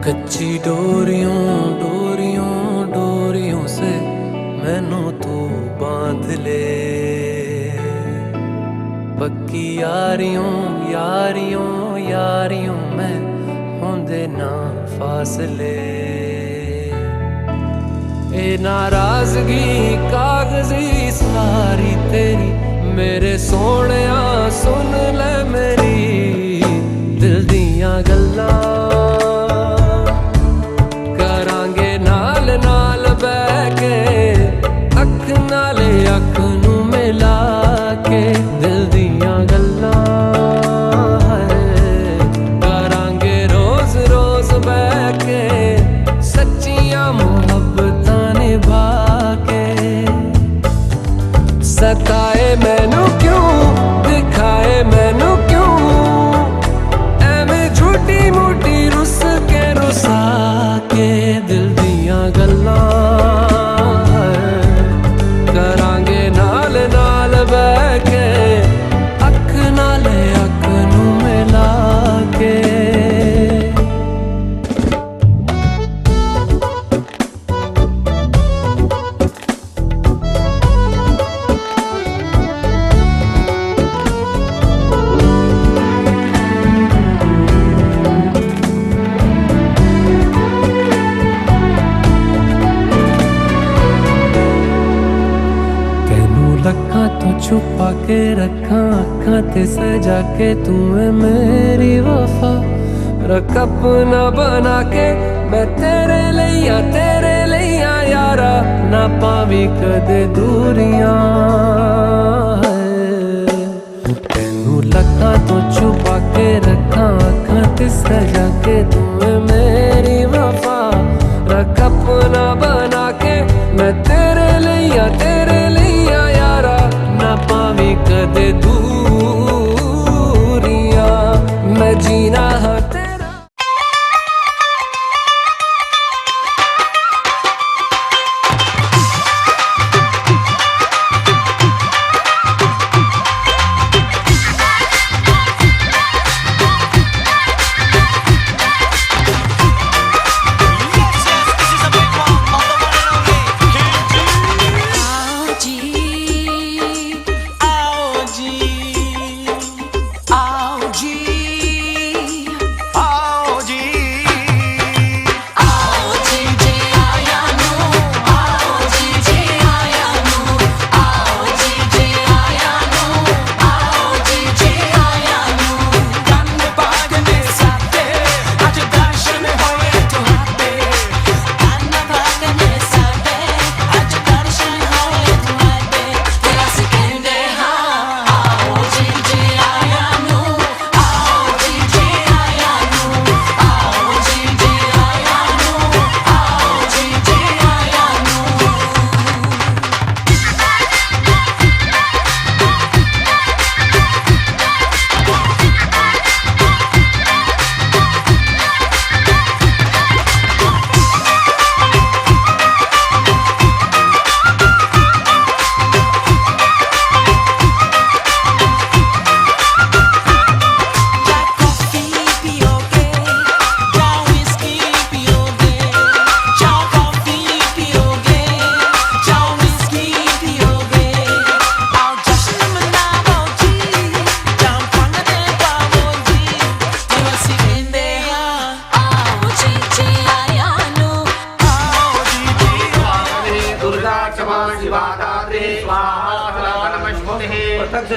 कच्ची डोरियों डोरियों डोरियों से मैनू तू बांध ले। पक्की यारियों यारियों यारियों में होंदे ना फासले। ए नाराजगी कागजी सारी तेरी मेरे सोहणिया सुन ले मेरी दिल दियां गल्लां। करांगे नाल नाल बैठ के अख नाले अख नू मिला के दिल दियां गल्लां। करांगे रोज रोज बैठ के सच्चियां मुहब्बतां निभा के। सताए मैनू क्यों दिखाए मैनू क्यों एवें झूठी मूठी रुस के रुसा के दिल दियां गल्लां। करांगे नाल नाल बैठ के अख नाले अख नू मिला के। लखा तो छुपा के रखा अखा ते सजा के तू है मेरी वफा। रख अपना बना के मैं तेरे लिया यारा ना पावी कदे दूरियां। तेनू लखा तो छुपा के रखा अखा ते सजा के तू है मेरी वफा। रख अपना बना के मैं तेरे लिया यारा ना पावी कदे दूरियां। मैं जीना है तेरा।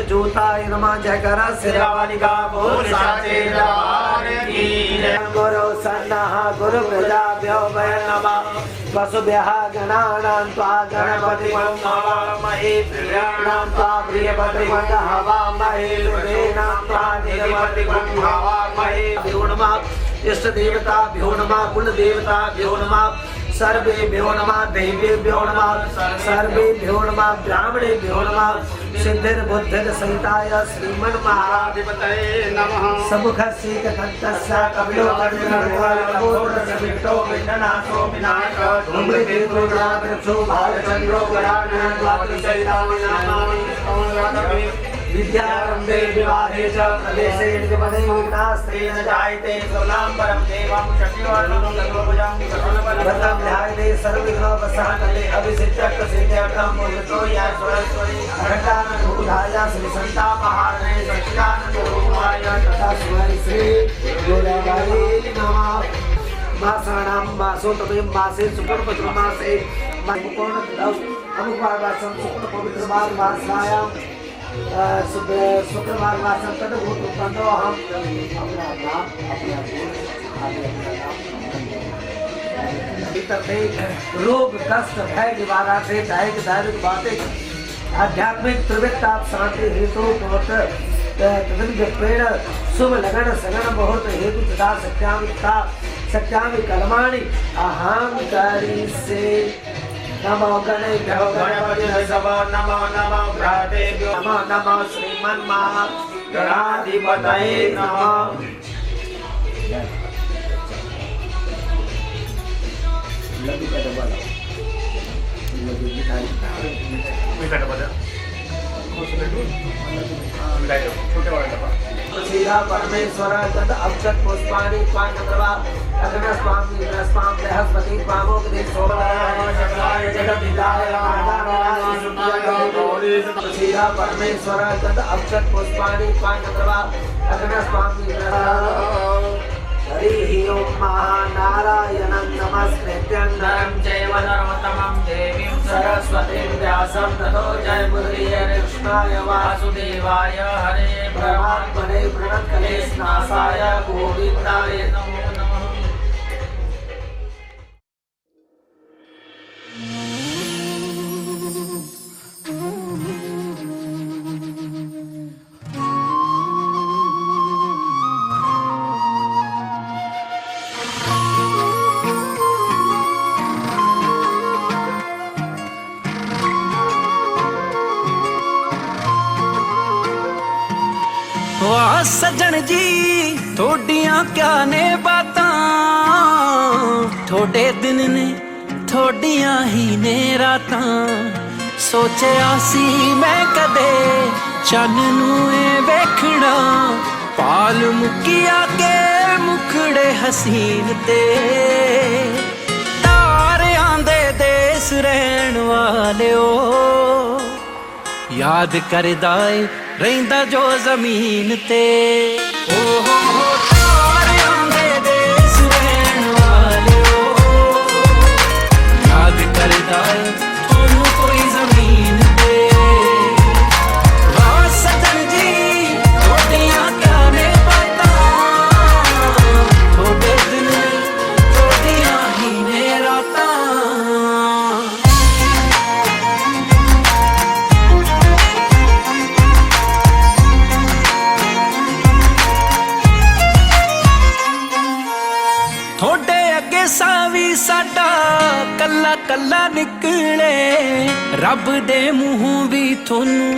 जूताय नमः जयकारा सिरावाली का बोल साचे दरबार की जय। गुरु सन्नः गुरु प्रजाभ्यो वै नमः। वसुभ्यः गणानां त्वा गणपतिं हवामहे। प्रियाणां त्वा प्रियपतिं हवामहे। लुलेनां त्वा निरपतिं हवामहे। भ्यो नमः इष्ट देवताभ्यो नमः कुल देवताभ्यो नमः। सर्वेभ्यो नमः देवेभ्यो नमः। सर्वेभ्यो नमः ब्राह्मणेभ्यो नमः। सिद्धिर बुद्धिर सहिताय श्रीमन् महाधिपतये नमः। समुखस्य तत्तस्य कपिलो कर्णो विघ्ननाशो विनायक धूम्रकेतु गणाधक्षो भालचन्द्रो गणाधर द्वादशैतानि नामानि विद्यारंभे विवाहे च प्रवेशे निगमने विघ्नास्तेन जायते सोनां परं देवं शशिवर्णं चतुर्भुजं सकलबलप्रदं ध्यायते सर्वविघ्नोपशान्तये अभिषिच्यर्थ सिद्ध्यर्थं मुदितो या सरस्वती अखण्डानन्दभूताय श्रीसन्तापहारिणे सच्चिदानन्दरूपाय तथा श्री गोदावरी नमः। मासानां मासो तमें मासे शुक्लपक्षमासे मुकोण अमुकवार मासं शुक्ल पवित्र मासायां शुक्रवार मासं तदभूत उत्पन्नो हम अपना नाम रोग कष्ट भय निवारण से दैहिक धार्मिक बातें आध्यात्मिक त्रिविधता शांति हेतु पेड़ शुभ लगन सगन मुहूर्त हेतु तथा सत्यामि कलमाणि अहंकारी से नमो गणेभ्यो गणपति नमो नमो भ्रातेभ्यो नमो नमो श्रीमन्महागणाधिपतये नमः। सीधा परमेश्वर गद अक्षत पुष्पाणि पांडवा अग्न स्वामी इंद्रस्वाम बृहस्पति पामोपदेश सोमनाय जगद्विदाय सीधा परमेश्वर गद अक्षत पुष्पाणि पांडवा अग्न स्वामी हरि ओम महानारायणं नमस्कृत्यं नरं चैव नरोत्तमं देवीं सरस्वतीं व्यासं ततो जयमुरलीकृष्णाय वासुदेवाय हरे परमात्मने प्रणतकलेशनाशाय गोविन्दाय नमो नमः। वाह सजन जी थोड़ियां क्या ने बातां थोड़े दिन ने थोड़ियां ही ने रातां सोचिया सी मैं कदे चन नूं वेखना पाल मुकिया के मुखड़े हसीन ते तारियां दे देस रहन वालिओ याद करदा ए रहिंदा जो जमीन ते ओ हो तारियां दे देस रहन वालिओ याद करदा ए थोनू कोई जमीन ते वाह सजन जी थोड़ियां क्या ने बातां थोड़े दिन थोड़ियां ही ने रातां। थोड़े अगे सावी साडा कल्ला कल्ला निकले रब दे मुंहों भी थोनू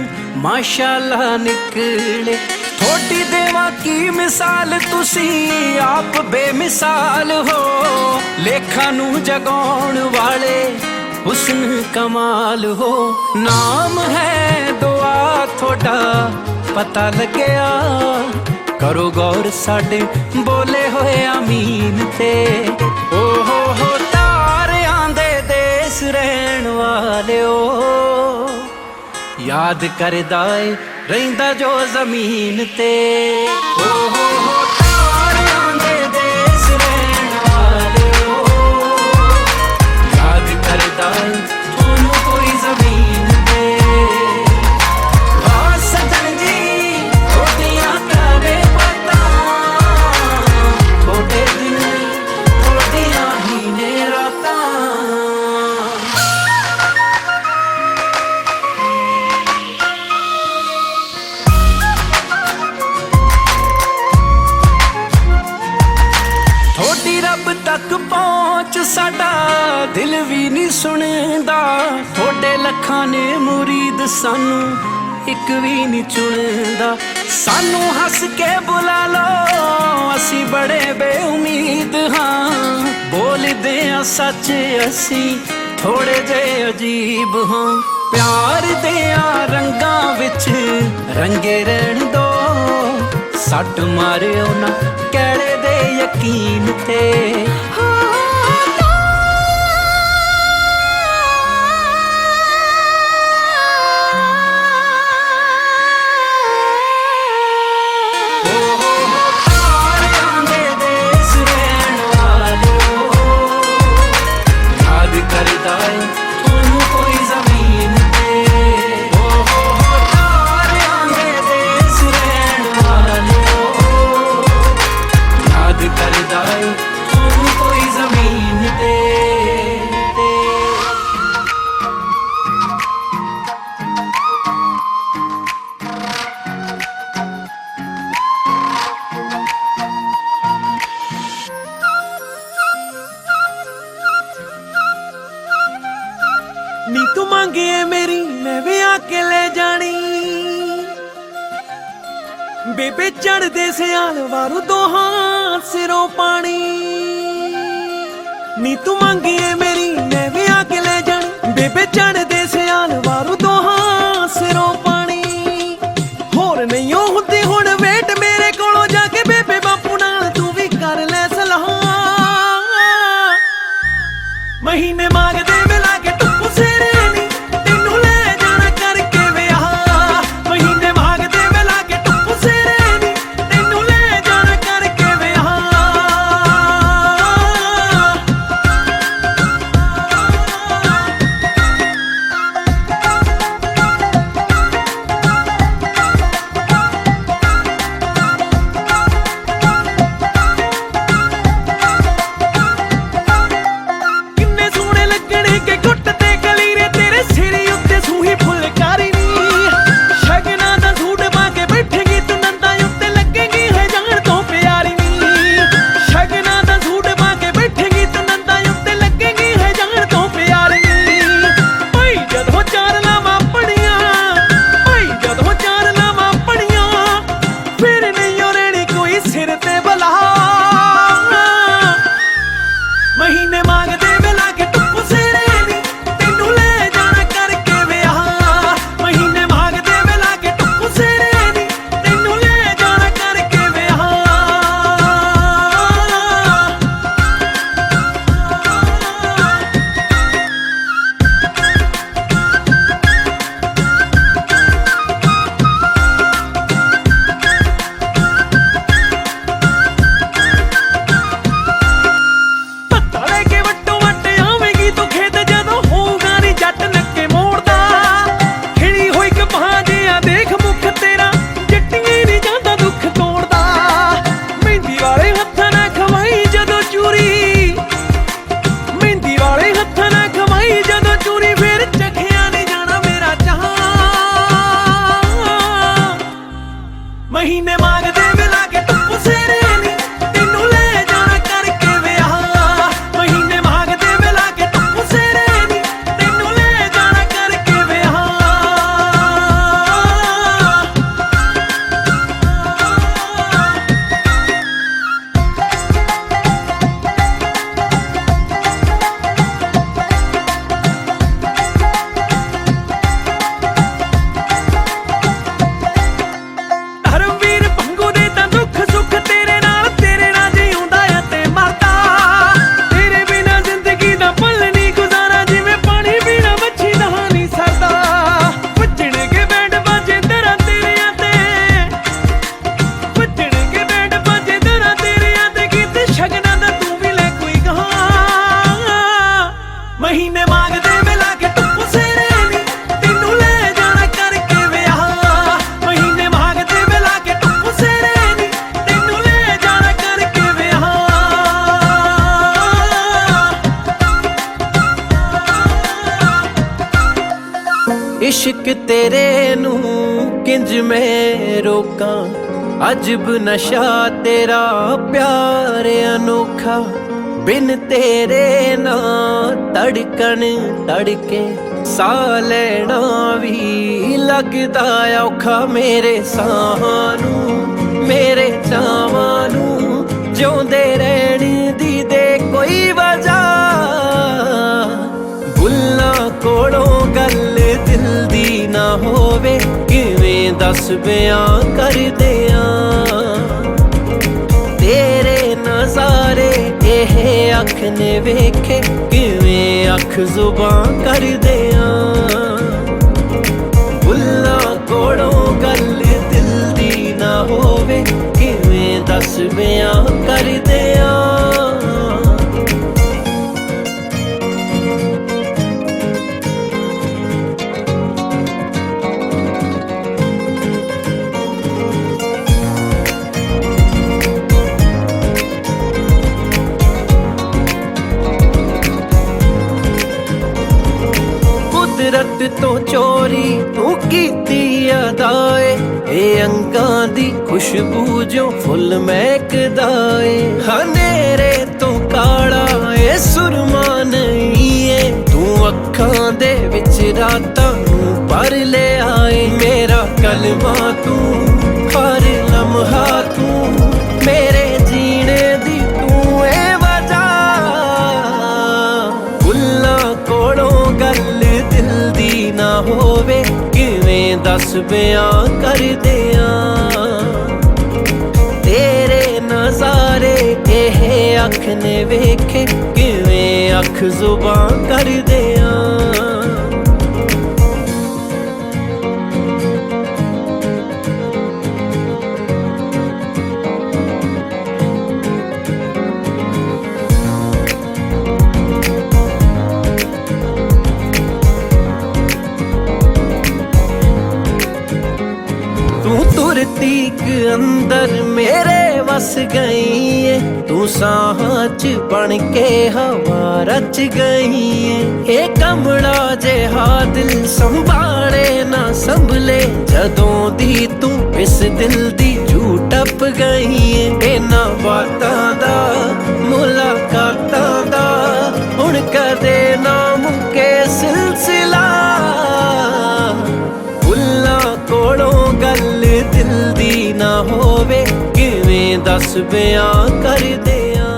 माशाअल्लाह निकले थोड़ी देवा की मिसाल तुसी आप बेमिसाल हो लेखा नू जगाउण वाले हुस्न कमाल हो नाम है दुआ थोड़ा पता लगया करो गौर साडे बोले होए आमीन ते ओ हो तारियां दे देस रहन वालिओ याद करदा ए रहिंदा जो जमीन ते ओ हो तारियां दे देस रहन वालिओ याद करदा ए थोनू कोई जमीन ते वाह सजन जी थोड़ियां करे थोड़े दिन थोड़ियां ही ने रातां। थोड़ी रब तक पहुंच साडा दिल भी नहीं सुनदा थोड़े लखां ने मुरीद सानू एक भी नहीं चुनदा सानू हंस के बुला लो असी बड़े बेउमीद हाँ बोलदे आ सच असी थोड़े जे अजीब हाँ ਪਿਆਰ ਦਿਆਂ ਰੰਗਾਂ ਵਿੱਚ ਰੰਗੇ ਰਹਿਣ ਦੋ, ਸੱਟ ਮਾਰਿਓ ਨਾ ਕਿਹੜੇ ਦੇ ਯਕੀਨ ਤੇ। ਨੀ ਤੂੰ ਮੰਗੇ ਮੇਰੀ ਮੈਂ ਵਿਆਹ ਕੇ ਲੈ ਜਾਣੀ, ਬੇਬੇ ਚੜਦੇ ਸਿਆਲ ਵਾਰੂ ਦੋਹਾਂ ਸਿਰੋਂ ਪਾਣੀ। ਨੀ ਤੂੰ ਮੰਗੇ ਮੇਰੀ ਮੈਂ ਵਿਆਹ ਕੇ ਲੈ ਜਾਣੀ, ਬੇਬੇ ਚੜਦੇ ਸਿਆਲ ਵਾਰੂ ਦੋਹਾਂ ਸਿਰੋਂ ਪਾਣੀ। ਹੋਰ ਨਹੀਂ ਉਹ ਹੁੰਦੀ ਹੁਣ ਵੇਟ ਮੇਰੇ ਕੋਲੋਂ ਜਾ ਕੇ ਬੇਬੇ ਬਾਪੂ ਨਾਲ ਤੂੰ ਵੀ ਕਰ ਲੈ ਸਲਾਹ। ਮਹੀਨੇ ਮੰਗਦੇ ਮਿਲਾ ਕੇ ਟੁੱਕੂ ਸਿਰੇ ਨੀ ਤੈਨੂੰ ਲੈ ਜਾਣਾ ਕਰਕੇ ਵਿਆਹ। ਮਹੀਨੇ ਮੰਗਦੇ ਮਿਲਾ ਕੇ ਟੁੱਕੂ ਸਿਰੇ ਨੀ ਤੈਨੂੰ ਲੈ ਜਾਣਾ ਕਰਕੇ ਵਿਆਹ। ਕਿੰਨੇ ਸੋਹਣੇ ਲੱਗਣੇ ਕਿ ਗੁੱਟ ਤੇ ਕਲੀਰੇ ਤੇਰੇ ਸਿਰ ਉੱਤੇ ਸੂਹੀ ਫੁਲਕਾਰੀ ਨੀ। ਸ਼ਗਨਾਂ ਦਾ ਸੂਟ ਪਾ ਕੇ ਬੈਠੇਗੀ ਤੂੰ ਨੰਦਾਂ ਉੱਤੇ ਲੱਗੇਗੀ ਹੈ ਜਾਣ ਤੋਂ ਪਿਆਰੀ ਨੀ। ਸ਼ਗਨਾਂ ਦਾ ਸੂਟ ਪਾ ਕੇ ਬੈਠੇਗੀ ਤੂੰ ਨੰਦਾਂ ਉੱਤੇ ਲੱਗੇਗੀ ਹੈ ਜਾਣ ਤੋਂ ਪਿਆਰੀ ਨੀ। ਭਾਈ ਜਦੋਂ ਚਾਰ ਲਾਵਾਂ ਪੜੀਆਂ, ਭਾਈ ਜਦੋਂ ਚਾਰ ਲਾਵਾਂ ਪੜੀਆਂ, ਫਿਰ ਨਹੀਂ ਓ ਰਹਿਣੀ ਕੋਈ ਸਿਰ ਤੇ ਬਲਾ। ਮਹੀਨੇ ਮੰਗਦੇ ਮਿਲਾ ਕੇ ਟੁੱਕੂ ਸਿਰੇ ਨੀ ਤੈਨੂੰ ਲੈ ਜਾਣਾ ਕਰਕੇ ਵਿਆਹ। ਮਹੀਨੇ ਮੰਗਦੇ ਮਿਲਾ ਕੇ ਟੁੱਕੂ ਸਿਰੇ ਨੀ ਤੈਨੂੰ ਲੈ ਜਾਣਾ ਕਰਕੇ ਵਿਆਹ। ਪੱਤਾ ਲੈ ਕੇ ਵੱਟੋਂ ਵੱਟ ਆਵੇਂਗੀ ਤੂੰ ਖੇਤ ਜਦੋਂ ਹੋਊਗਾ ਨੀ ਜੱਟ ਨੱਕੇ ਮੋੜਦਾ। ਖਿੜੀ ਹੋਈ ਕਪਾਹ ਜਿਹਾ ਦੇਖ ਮੁੱਖ ਤੇਰਾ ਜੱਟੀਏ ਨੀ ਜਾਂਦਾ ਦੁੱਖ ਤੋੜਦਾ। ਮਹਿੰਦੀ ਵਾਲੇ ਹੱਥਾਂ ਨਾਲ ਖਵਾਈ ਜਦੋਂ ਚੂਰੀ, ਮਹਿੰਦੀ ਵਾਲੇ ਹੱਥਾਂ ਨਾਲ ਖਵਾਈ ਜਦੋਂ ਚੂਰੀ, ਫਿਰ ਚਖਿਆ ਨੀ ਜਾਣਾ ਮੇਰਾ ਚਾਹ। ਮਹੀਨੇ ਮੰਗਦੇ ਮਿਲਾ ਕੇ ਟੁੱਕੂ ਸਿਰੇ ਨੀ ਤੈਨੂੰ ਲੈ ਜਾਣਾ ਕਰਕੇ ਵਿਆਹ। ਮਹੀਨੇ ਮੰਗਦੇ ਮਿਲਾ ਕੇ ਟੁੱਕੂ ਸਿਰੇ ਨੀ ਤੈਨੂੰ ਲੈ ਜਾਣਾ ਕਰਕੇ ਵਿਆਹ। ਧਰਮਵੀਰ ਭੰਗੂ ਦੇ ਤਾਂ ਦੁੱਖ ਸੁੱਖ ਤੇਰੇ ਨਾਲ ਜਿਉਂਦਾ ਆ ਤੇ ਮਰਦਾ। ਤੇਰੇ ਬਿਨਾ ਜ਼ਿੰਦਗੀ ਦਾ ਪਲ ਨਹੀਂ ਗੁਜ਼ਾਰਾ, ਜਿਵੇਂ ਪਾਣੀ ਬਿਨਾ ਮੱਛੀ ਦਾ ਨਹੀਂ ਸਰਦਾ। ਵੱਜਣਗੇ ਬੈਂਡ ਬਾਜੇ ਦਰਾਂ ਤੇਰਿਆਂ ਤੇ, ਵੱਜਣਗੇ ਬੈਂਡ ਬਾਜੇ ਦਰਾਂ ਤੇਰਿਆਂ ਤੇ, ਗੀਤ ਸ਼ਗਨਾਂ ਦਾ ਤੂੰ ਵੀ ਲੈ ਕੋਈ ਗਾਂ। ਮਹੀਨੇ ਮੰਗਦੇ ਮਿਲਾ ਕੇ ਟੁੱਕੂ ਸਿਰੇ ਨੀ ਤੈਨੂੰ ਲੈ ਜਾਣਾ ਕਰਕੇ ਵਿਆਹ। ਮਹੀਨੇ ਮੰਗਦੇ ਮਿਲਾ ਕੇ ਟੁੱਕੂ ਸਿਰੇ ਨੀ ਤੈਨੂੰ ਲੈ ਜਾਣਾ ਕਰਕੇ ਵਿਆਹ। ਇਸ਼ਕ ਤੇਰੇ ਨੂੰ ਕਿੰਜ ਮੈਂ ਰੋਕਾਂ, ਅਜਬ ਨਸ਼ਾ ਤੇਰਾ ਪਿਆਰ ਅਨੋਖਾ। ਬਿਨ ਤੇਰੇ ਨਾ ਧੜਕਣ ਧੜਕੇ, ਸਾਹ ਲੈਣਾ ਵੀ ਲੱਗਦਾ ਔਖਾ। ਮੇਰੇ ਸਾਹਾਂ ਨੂੰ ਮੇਰੇ ਚਾਵਾਂ ਨੂੰ ਜਿਉਂਦੇ ਰਹਿਣ ਦੀ ਦੇ ਕੋਈ ਵਜ੍ਹਾ। ਬੁੱਲਾਂ ਕੋਲੋਂ ਗੱਲ दिल दी ना होवे किवें दस बयां कर दियां तेरे नज़ारे एह अख ने वेखे किवें अख जुबां कर दियां बुल्ला कोलों गल दिल दी ना होवे किवें दस बयां कर दियां कुदरत तो चोरी तू कीती अदाए ए अंगां दी खुशबू जो फुल महकदा ए हनेरे तो काला ए सुरमा नहीं ए तू अखां दे विच रातां नूं भर ले आए मेरा कलमा तू हर लम्हा तू मेरे जीने दी तू ए वजह बुल्ला कोलों गल दिल दी ना होवे किवें दस बयां कर दियां तेरे नज़ारे एह अख ने वेखे किवें अख जुबां कर दियां तुरतीक अंदर मेरे वस गई है तू साहां च बन के हवा रच गई है ए कमला जेहा दिल संभाले ना संभले जदों दी तू इस दिल दी जू टप गई है इना बातां दा मुलाकातां दा हुण कदे ना मुके सिलसिला बुल्ला कोलों गल दिल दी ना होवे किवें दस बयां कर दियां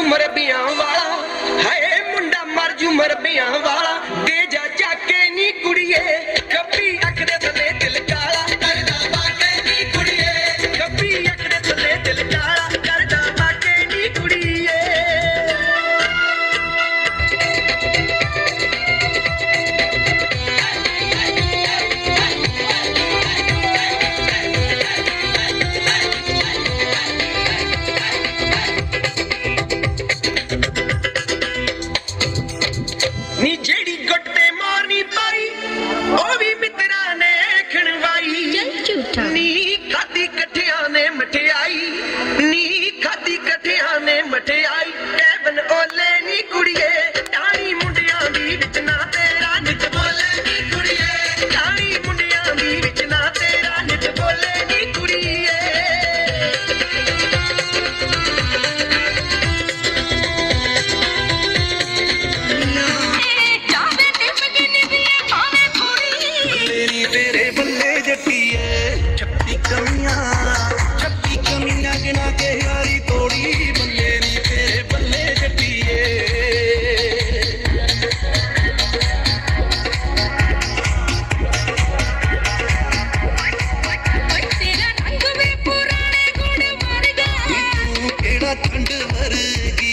ਮਰਬੀਆਂ ਵਾਲਾ ਹਾਏ ਮੁੰਡਾ ਮਰ ਜੂ ਮਰਬੀਆਂ ਵਾਲਾ ਦੇ ਜਾ ਕੇ ਨੀ ਕੁੜੀਏ ਕੱਪੀ ਅੱਖ ਦੇ ਥੱਲੇ ਦਿਲ ਕਾਲਾ ਕਰਦਾ ਬਾਕੇ ਨੀ ਕੁੜੀਏ ਕੱਪੀ ਅੱਖ ਦੇ ਥੱਲੇ ਦਿਲ ਕਾਲਾ ਕਰਦਾ ਬਾਕੇ ਨੀ ਕੁੜੀਏ ਵਰਗੀ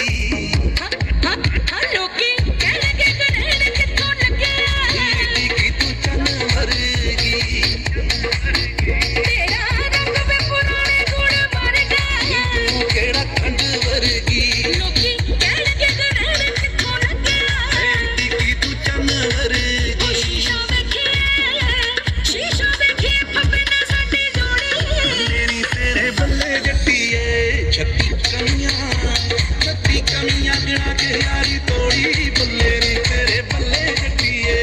ਲੋਕੀ ਕਹਿਣਗੇ ਗਰੇੜ ਕਿੱਥੋਂ ਲੱਗਿਆ ਟਿੱਕੀ ਤੂੰ ਚੰਨ ਵਰਗੀ ਤੇਰਾ ਰੰਗ ਵੇ ਪੁਰਾਣੇ ਗੁਣ ਵਰਗਾ ਤੂੰ ਕਿਹੜਾ ਖੰਡ ਵਰਗੀ ਲੋਕੀ ਕਹਿਣਗੇ ਗਰੇੜ ਕਿੱਥੋਂ ਲੱਗਿਆ ਟਿੱਕੀ ਤੂੰ ਚੰਨ ਵਰਗੀ ਸ਼ੀਸ਼ਾ ਵੇਖੀਏ ਫੱਬੇ ਨਾਲ ਸਾਡੀ ਜੋੜੀ ਮੇਰੀ ਤੇਰੇ ਬੱਲੇ ਜੱਟੀਏ ਛੱਤੀ ਕਮੀਆਂ ਗਿਣਾ ਕੇ ਯਾਰੀ ਤੋੜੀ ਬੱਲੇ ਨੀ ਤੇਰੇ ਬੱਲੇ ਜੱਟੀਏ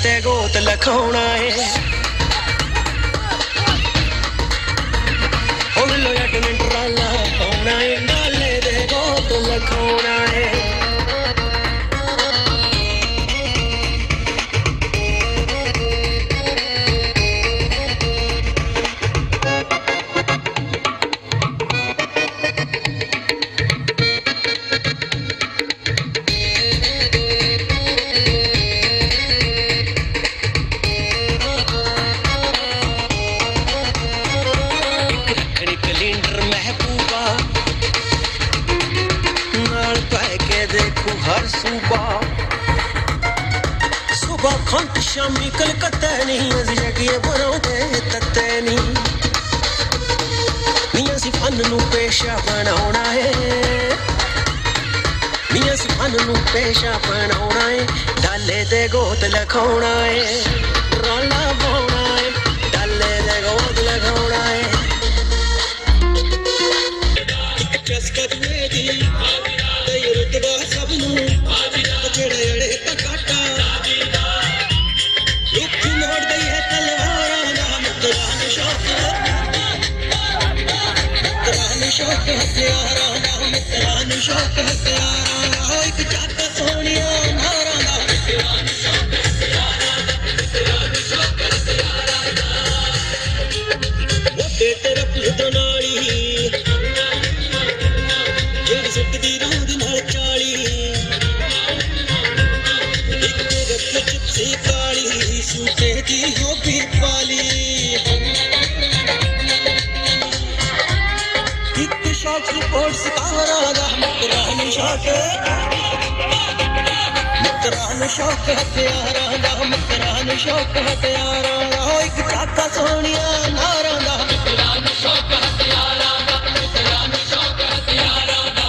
ਤੇ ਗੋਤ ਲਖਾਉਣਾ ਏ ਉਹ ਲੋਇਆ ਟਮੈਂਟ ਰਾਲਾ ਪਾਉਣਾ ਏ ਨਾਲੇ ਦੇ ਗੋਤ ਲਖਾਉਣਾ ਏ हर सुबह खंत शामी कलकत्ता नहीं असी जगिए बनाते तत्ते नहीं मियां सी फन नू पेशा बनाउणा है मियां सी फन नू पेशा बनाउणा है डाले दे गोत लखाउणा है रौला पाउणा है डाले दे गोत लखाउणा है चस्का दुए दी रुतबा सबनू जेड़ा अड़े तकाटा रुख मोड़ गई है तलवारां दा मुकरान शौक हथियारां दा मुकरान शौक हथियारां एक चाका सोहणिया नारां दा मुकरान शौक हथियारां दा मुकरान शौक हथियारां दा मोटे ते रफल दनाली शौक स्पोर्ट्स कारां दा मित्रां नूं शौक हथियारां दा मित्रां नूं शौक हथियारां दा हो इक चाका सोहणिया नारां दा मित्रां नूं शौक हथियारां दा मित्रां नूं शौक हथियारां दा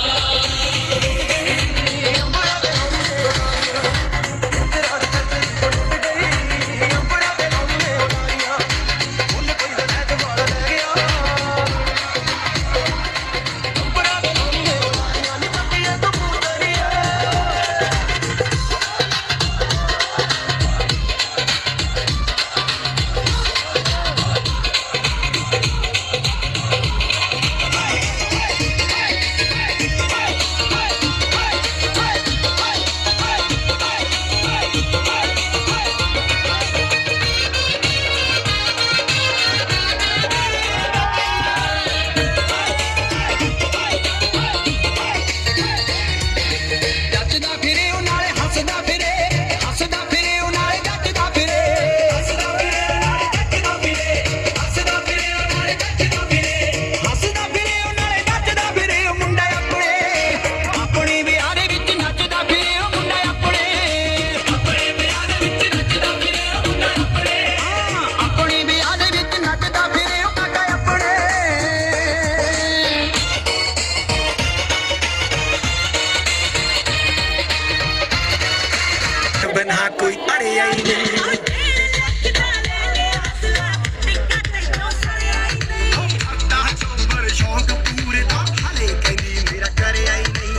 बना कोई अड़े आई नहीं शौक पूरे दा हले कहंदी मेरा करे आई नहीं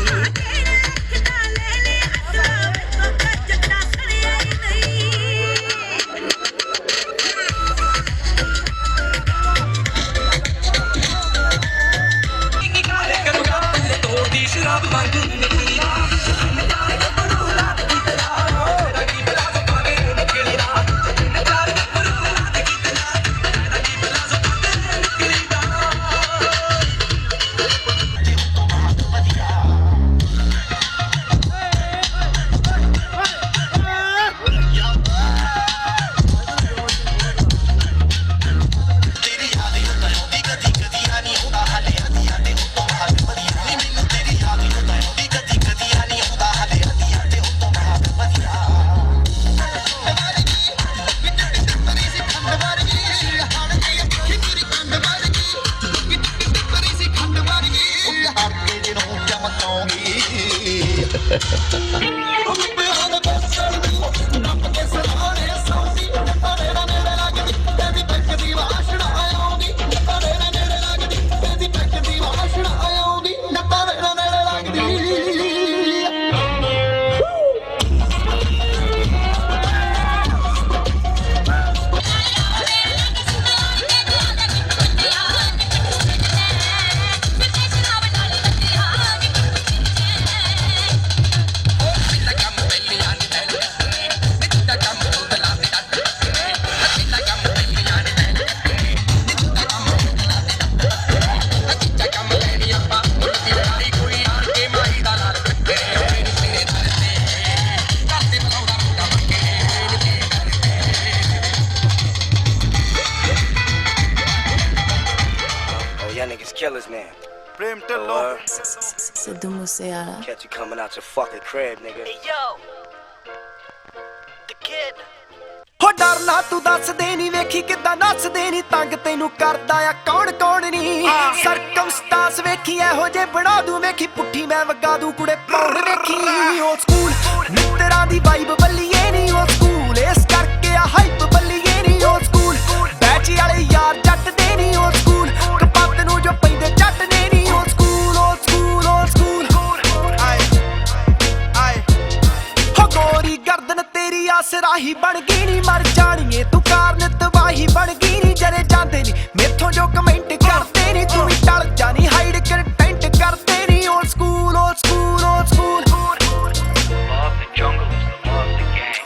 Killers now. Prem Dhillon Sidhu Moosewala. Catch you coming out your fucking crib, nigga. Hey yo, the kid. ਹੋ ਡਰ ਨਾ ਤੂੰ ਦੱਸਦੇ ਨਹੀਂ ਵੇਖੀ ਕਿੱਦਾਂ ਨੱਚਦੇ ਨਹੀਂ ਤੰਗ ਤੈਨੂੰ ਕਰਦਾ ਆ ਕੌਣ ਕੌਣ ਨਹੀਂ ਸਰਕਮਸਟੈਂਸ ਵੇਖੀ ਇਹੋ ਜੇ ਬਣਾ ਦੂੰ ਵੇਖੀ ਪੁੱਠੀ ਮੈਂ ਵਗਾ ਦੂੰ ਕੁੜੇ ਪੌੜ ਵੇਖੀ ਓ ਸਕੂਲ ਮਿੱਤਰਾਂ ਦੀ ਵਾਈਬ ਬੱਲੀਏ ਨਹੀਂ ਓ ਸਕੂਲ ਇਸ ਕਰਕੇ ਆ ਹਾਈਪ ਬੱਲੀਏ ਨਹੀਂ ਓ ਸਕੂਲ ਬੈਚ ਵਾਲੇ ਯਾਰ ਜੱਟ ਦੇ ਨਹੀਂ ਓ ਸਕੂਲ ਕਪੱਤ ਨੂੰ ਜੋ ਪੈਂਦੇ ਜੱਟ ਨੇ ਨਹੀਂ ਓ ਸਕੂਲ ਓ ਸਕੂਲ ਓ ਸਕੂਲ ਆਏ ਹੋ ਗੋਰੀ ਗਰਦਨ ਤੇਰੀ ਆਸਰਾਹੀ ਬਣ ਗਈ ਨੀ ਮਰ ਜਾਣੀਏ ਤੂੰ ਕਾਰਨ ਤਬਾਹੀ ਬਣ ਗਈ ਨੀ ਜਰੇ ਜਾਂਦੇ ਨੀ ਮੇਥੋਂ ਜੋ ਕਮੈਂਟ ਕਰਦੇ ਨੀ ਤੂੰ ਵੀ ਟਲ ਜਾਣੀ ਹਾਈਡ ਕੰਟੈਂਟ ਕਰਦੇ ਨੀ ਓ ਸਕੂਲ ਓ ਸਕੂਲ ਓ ਸਕੂਲ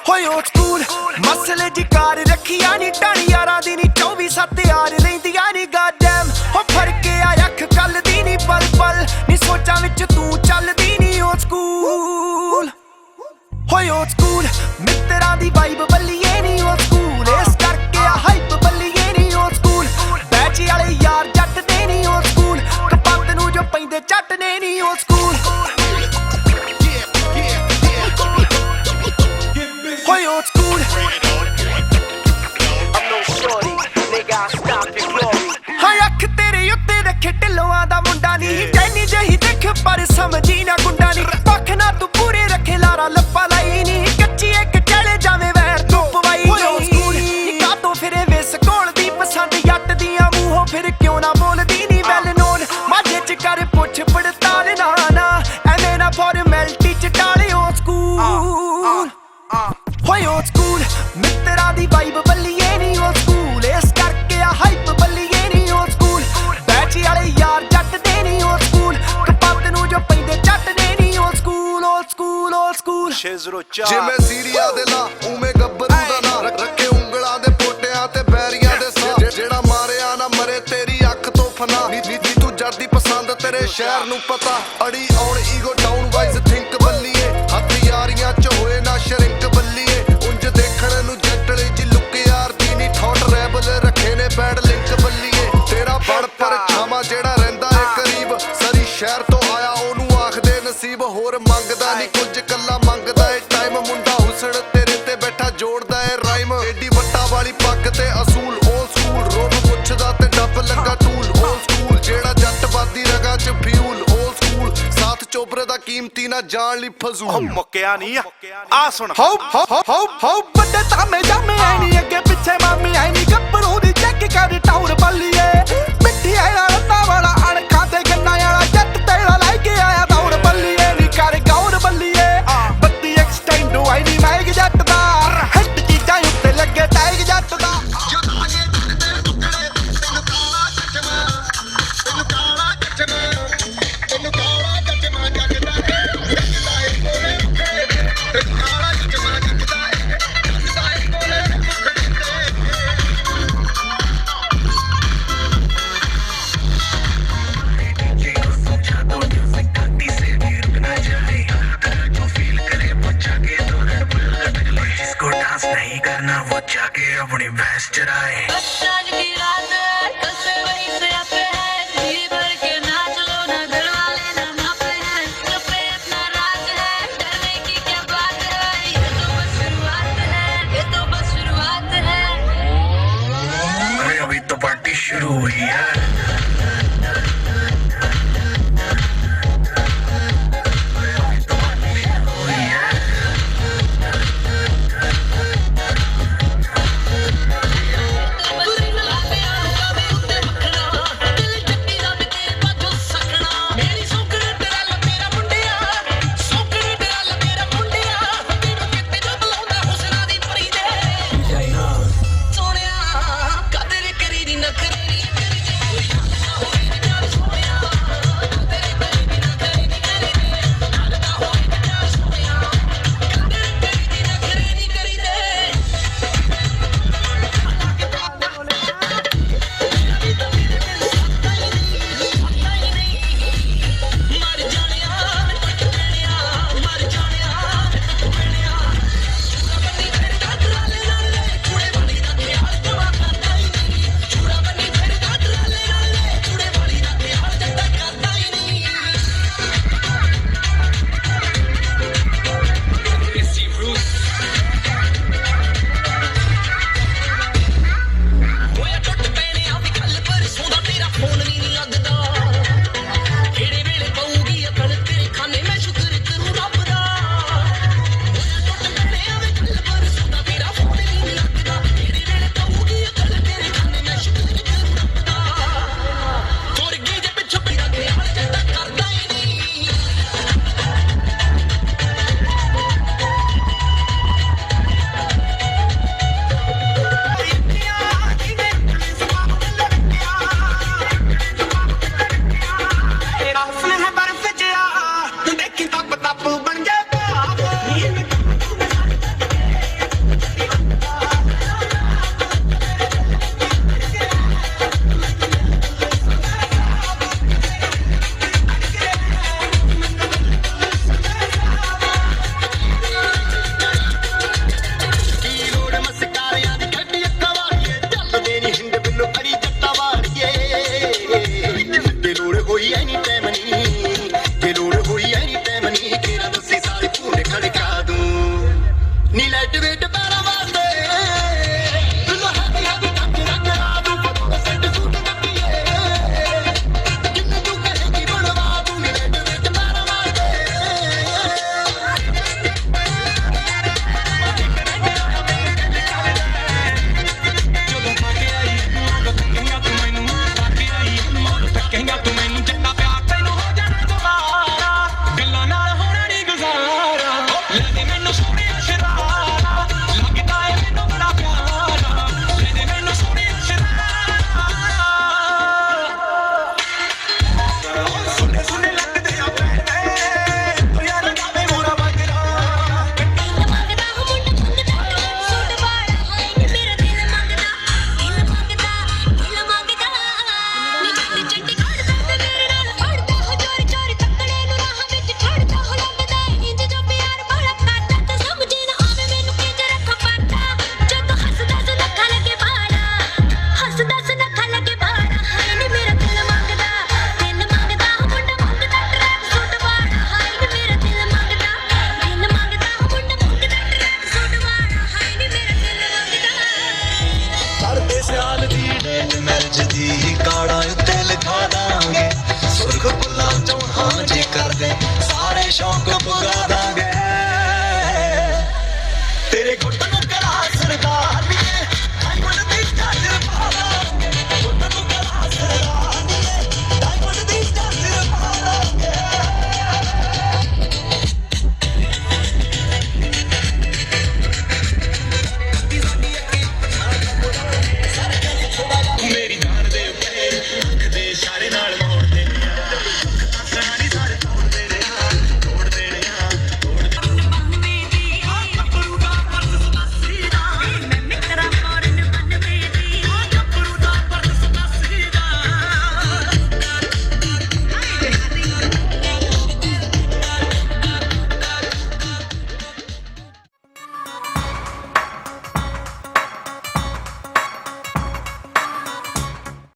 ਹੋਏ ਓ ਸਕੂਲ ਮਸਲੇ ਜੀ ਕਾਰ ਰੱਖੀਆਂ ਨੀ ਟਾਣੀ ਯਾਰਾਂ ਦੀ ਨੀ 24/7 ਯਾਰ ਰਹਿੰਦੀਆਂ ਨੀ ਗਾਡਮ ਹੋ ਫੜ ਕੇ ਆ ਅੱਖ ਕੱਲ ਦੀ ਨੀ ਪਲ ਪਲ ਨੀ ਸੋਚਾਂ ਵਿੱਚ ਤੂੰ ਚੱਲਦੀ ਨੀ ਓ ਸਕੂਲ ਹੋਏ ਓ ਸਕੂਲ ਮਿੱਤਰਾਂ ਦੀ vibe Baliye old school. Hoy old school. I'm no shorty, nigga, I stop your glory. ਹਾਏ ਅੱਖ ਤੇਰੇ ਉੱਤੇ ਰੱਖੇ ਢਿੱਲੋਆਂ ਦਾ ਮੁੰਡਾ ਨਹੀਂ ਜੈਨੀ ਜਹੀ ਦੇਖ ਪਰ ਸਮਝੀ ਨਾ ਗੁੰਡਾ ਨਹੀਂ ਪੱਖ ਨਾ ਤੂੰ ਪੂਰੇ ਰੱਖੇ ਲਾਰਾ ਲੱਪਾ ਲਾਈ ਨਹੀਂ ਕੱਚੀ ਇੱਕ ਚਲੇ ਜਾਵੇਂ ਵੈਰ ਤੂੰ ਪਵਾਈ ਨਹੀਂ ਕਾਤੋਂ ਫਿਰੇ ਵਿਸ ਕੋਲ ਦੀ ਪਸੰਦ ਜੱਟ ਦੀਆਂ ਮੂੰਹੋਂ ਫਿਰ ਕਿਉਂ ਨਾ ਬੋਲਦੀ ਨਹੀਂ ਵੈਲ ਨੋਨ ਮਾਝੇ ਚ ਕਰ ਪੁੱਛ ਪੜਤਾਲ ਨਾ ਐਵੇਂ ਨਾ ਫਾਰਮੈਲਿਟੀ ਚ ਟਾਲੇ ਓld school ਹੋਏ old school ਮਿੱਤਰਾਂ ਦੀ ਵਾਈਬ ਬੱਲੀਏ ਨਹੀਂ old school ਇਸ ਕਰਕੇ ਆ ਹਾਈਪ ਬੱਲੀਏ ਨਹੀਂ old school ਬੈਚ ਵਾਲੇ ਯਾਰ ਜੱਟ ਦੇ ਨਹੀਂ old school ਕਪੱਤ ਨੂੰ ਜੋ ਪੈਂਦੇ ਜੱਟ ਨੇ ਨਹੀਂ old school ਜਿਵੇਂ ਸੀਰੀਆ ਦੇ ਲਾ ਉਵੇਂ ਗੱਭਰੂ ਦਾ ਨਾਂ ਰੱਖੇ ਉਂਗਲਾਂ ਦੇ ਪੋਟਿਆਂ ਤੇ ਬੈਰੀਆਂ ਦੇ ਸਾਹ ਜਿਹੜਾ ਮਾਰਿਆ ਨਾ ਮਰੇ ਤੇਰੀ ਅੱਖ ਤੋਂ ਫਨਾ ਨੀ ਤੂੰ ਜੱਦੀ ਪਸੰਦ ਤੇਰੇ ਸ਼ਹਿਰ ਨੂੰ ਪਤਾ ਅੜੀ ਆਉਣ ਈਗੋ ਡਾਊਨ ਵਾਈਜ਼ ਥਿੰਕ ਬੱਲੀਏ ਹੱਥ ਯਾਰੀਆਂ ਚ ਹੋਏ ਨਾ ਸ਼ਰਿੰਕ ਬੱਲੀਏ ਉਂਝ ਦੇਖਣ ਨੂੰ ਜੱਟਲੇ ਜੀ ਲੁੱਕ ਯਾਰ ਦੀ ਨੀ ਠੋਟ ਰੈਬਲ ਰੱਖੇ ਨੇ ਬੈਡ ਲਿੰਕ ਬੱਲੀਏ ਤੇਰਾ ਬੜ ਪਰ ਛਾਵਾਂ ਜਿਹੜਾ ਰਹਿੰਦਾ ਏ ਕਰੀਬ ਸਰੀ ਸ਼ਹਿਰ ਤੋਂ ਆਇਆ ਉਹਨੂੰ ਆਖਦੇ ਨਸੀਬ ਹੋਰ ਮੰਗਦਾ ਨਹੀਂ ਕੁਝ ਕੱਲਾ ਮੰਗਦਾ ਏ ਟਾਈਮ ਮੁੰਡਾ ਹੁਸੜ ਤੇਰੇ ਤੇ ਬੈਠਾ ਜੋੜਦਾ ਏ ਰਾਈਮ ਏਡੀ ਵੱਟਾ ਵਾਲੀ ਪੱਗ ਤੇ ਅਸੂਲ old school ਰੋਬ ਪੁੱਛਦਾ ਤੇ ਡੱਬ ਲੱਗਾ ਟੂਲ old school ਜਿਹੜਾ ਜੱਟਵਾਦੀ ਰਗਾ ਚ ਫਿਊਲ old school ਸਾਥ ਚੋਬਰੇ ਦਾ ਕੀਮਤੀ ਨਾ ਜਾਣ ਲਈ ਫਜ਼ੂਲ ਮੁੱਕਿਆ ਨਹੀਂ ਆ ਸੁਣ ਹੋ ਵੱਡੇ ਤਾਮੇ ਜਾਮੇ ਆਈ ਨਹੀਂ ਅੱਗੇ ਪਿੱਛੇ ਮਾਮੀ ਆਈ ਨਹੀਂ ਗੱਭਰੂ ਦੀ ਚੈੱਕ ਕਰ ਟਾਉਰ ਬੱਲੀਏ ਮਿੱਠੀ ਆਇਆ ਰੱਤਾ ਵਾਲਾ ਅਣਖਾਂ ਤੇ ਗੰਨਾ ਵਾਲਾ ਜੱਟ ਤੇਰਾ ਲੈ ਕੇ ਆਇਆ ਦੌੜ ਬੱਲੀਏ ਨੀ ਕਰ ਗੌਰ ਬੱਲੀਏ ਬੱਤੀ ਐਕਸਟੈਂਡ ਆਈ ਨਹੀਂ ਮੈਂ ਜੱਟ ਦਾ ਹਿੱਟ ਚੀਜ਼ਾਂ ਉੱਤੇ ਲੱਗੇ ਟੈਗ ਜੱਟ ਦਾ आज की रात है कल से वही से आते हैं जी भर के नाच लो ना घर वाले ना मापे हैं पे अपना राज है डरने की क्या बात है ये तो बस शुरुआत है अरे अभी तो पार्टी शुरू हुई है ਜੇ ਕਰਦੇ ਸਾਰੇ ਸ਼ੌਕ ਪੁਰਾ